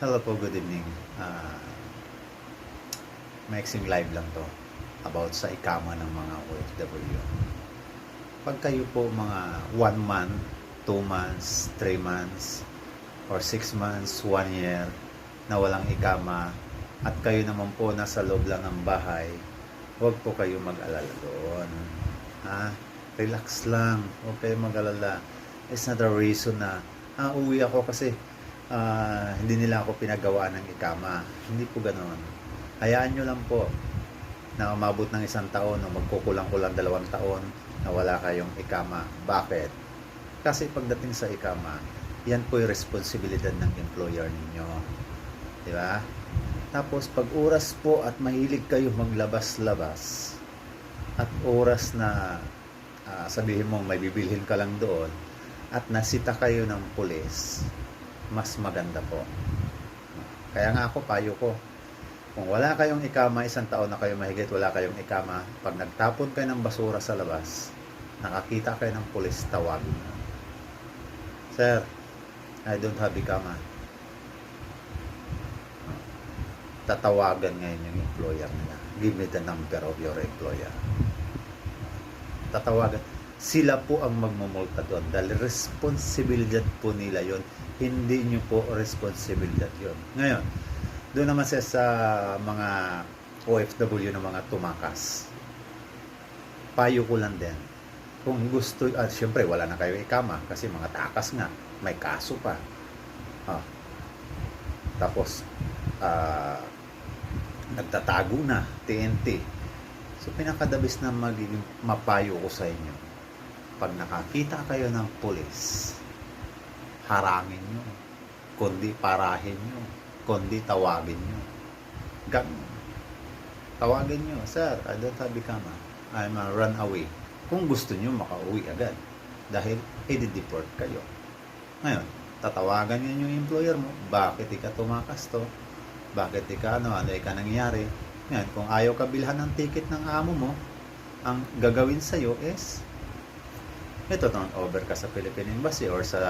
Hello po, good evening. Mixing live lang to about sa ikama ng mga OFW. Pag kayo po mga 1 month, 2 months, 3 months, or 6 months, 1 year na walang ikama at kayo naman po nasa loob lang ng bahay, huwag po kayo mag-alala doon. Relax lang, huwag kayo mag-alala. It's not a reason na uwi ako kasi hindi nila ako pinagawa ng ikama. Hindi po ganoon. Hayaan nyo lang po na umabot ng 1 taon o magkukulang-kulang 2 taon na wala kayong ikama. Bakit? Kasi pagdating sa ikama, yan po yung responsibilidad ng employer ninyo. Di ba? Tapos pag oras po at mahilig kayo maglabas-labas at oras na sabihin mo may bibilhin ka lang doon at nasita kayo ng pulis, mas maganda po. Kaya nga ako, payo ko, kung wala kayong ikama, 1 taon na kayo mahigit, wala kayong ikama, pag nagtapon kayo ng basura sa labas, nakakita kayo ng pulis, tawagin mo. Sir, I don't have ikama. Tatawagan ngayon yung employer nila. Give me the number of your employer. Tatawagan. Sila po ang magmumulta doon dahil responsibilidad po nila yon, hindi nyo po responsibilidad yon. Ngayon, doon naman sa mga OFW na mga tumakas, payo ko lang din, kung gusto, syempre wala na kayo ikama kasi mga takas nga, may kaso pa. Tapos nagtatago na, TNT. So pinakadabis na magiging mapayo ko sa inyo, pag nakakita kayo ng pulis, harangin nyo, kundi parahin nyo, kundi tawagin nyo. Tawagin nyo, sir, I don't have ikama, I'm a run away. Kung gusto nyo, makauwi agad dahil i-deport kayo. Ngayon, tatawagan nyo yung employer mo, bakit ika tumakas to? Bakit ika ano ika nangyari? Ngayon, kung ayaw ka bilhan ng ticket ng amo mo, ang gagawin sa'yo is ito, turn over ka sa Philippine Embassy or sa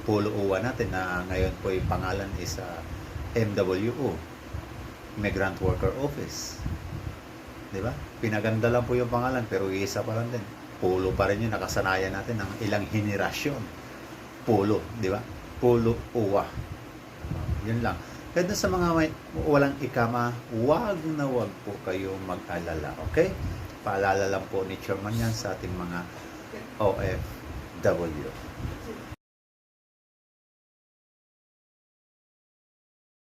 Polo Uwa natin na ngayon po yung pangalan is MWO, Migrant Worker Office. Di ba? Pinaganda lang po yung pangalan pero isa pa lang din. Polo pa rin yun, nakasanayan natin ng ilang henerasyon. Polo, di ba? Polo Uwa. Yun lang. Kaya dun sa mga may walang ikama, wag na wag po kayong mag-alala. Okay? Paalala lang po ni Chairman yan sa ating mga OFW.